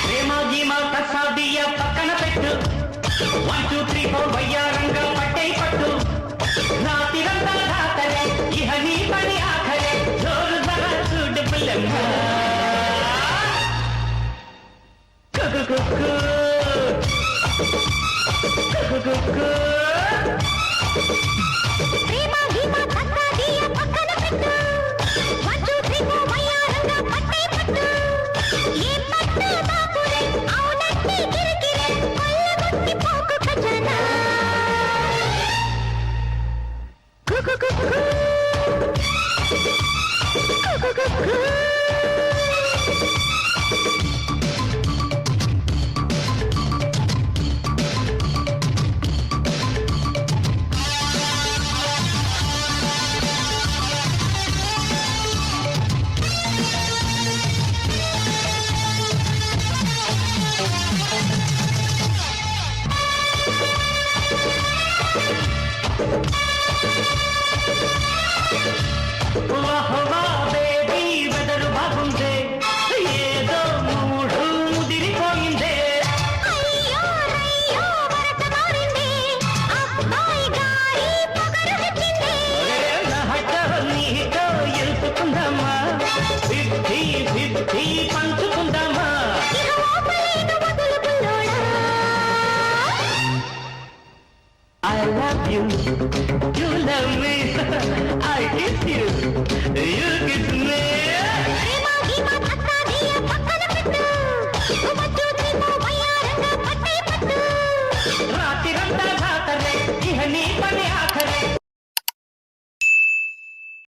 ప్రేమ గీమ కసాదియ పక్కన పెట్టు 1 2 3 4 వయ్యారంగా పట్టే పట్టు రాతిరంతా రాతలే ఇహ నీ పని ఆఖరే జోరు జరా చూడు పిల్లమ్మ కుకు కుకు కుకు కుకు ప్రేమ గీమ కసాదియ పక్కన పెట్టు 1 2 3 4 వయ్యారంగా పట్టే పట్టు ఏ పట్టు బాపురే అవునంటే కిరికిరే కొల్లగొట్టి పోకు ఖజానా కుకు కుకు కుకు కుకు వాహ్ వాహ్